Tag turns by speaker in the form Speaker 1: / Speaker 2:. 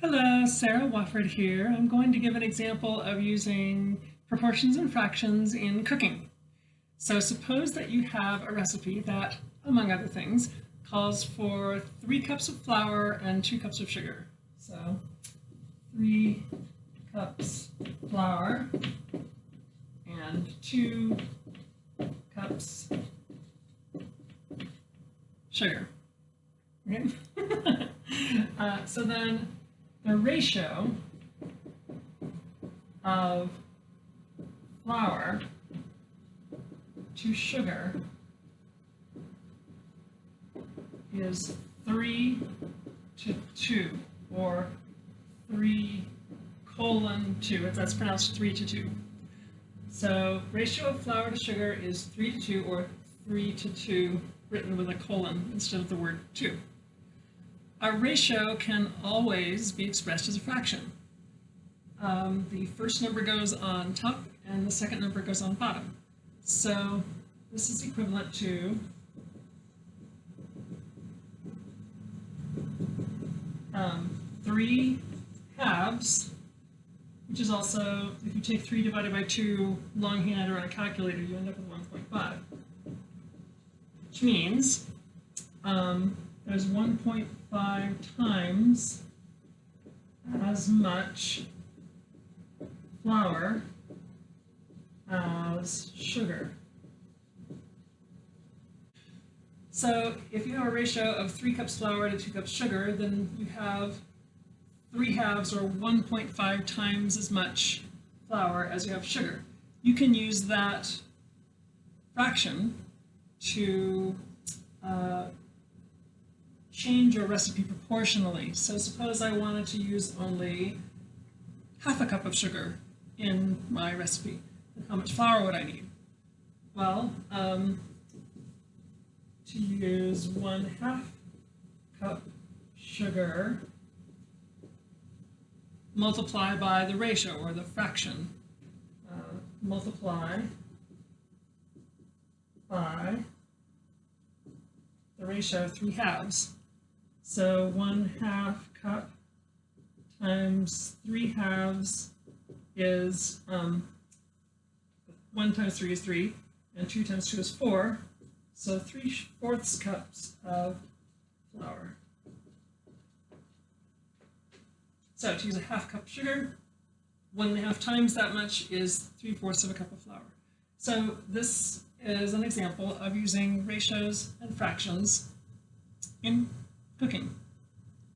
Speaker 1: Hello, Sarah Wofford here. I'm going to give an example of using proportions and fractions in cooking. So suppose that you have a recipe that, among other things, calls for 3 cups of flour and 2 cups of sugar. So 3 cups flour and 2 cups sugar. Okay? So then the ratio of flour to sugar is 3 to 2, or 3:2. That's pronounced 3 to 2. So ratio of flour to sugar is 3 to 2, or 3 to 2, written with a colon instead of the word 2. A ratio can always be expressed as a fraction. The first number goes on top and the second number goes on bottom. So this is equivalent to 3 halves, which is also, if you take 3 divided by 2 longhand or on a calculator, you end up with 1.5, which means there's 1.5 times as much flour as sugar. So if you have a ratio of 3 cups flour to 2 cups sugar, then you have 3 halves, or 1.5 times as much flour as you have sugar. You can use that fraction to change your recipe proportionally. So suppose I wanted to use only half a cup of sugar in my recipe. Then how much flour would I need? Well, to use 1/2 cup sugar, multiply by the ratio, or the fraction. Multiply by the ratio of 3 halves. So 1/2 cup times 3 halves is 1 times 3 is 3, and 2 times 2 is 4. So 3/4 cups of flour. So to use a half cup of sugar, 1.5 times that much is 3/4 of a cup of flour. So this is an example of using ratios and fractions in cooking.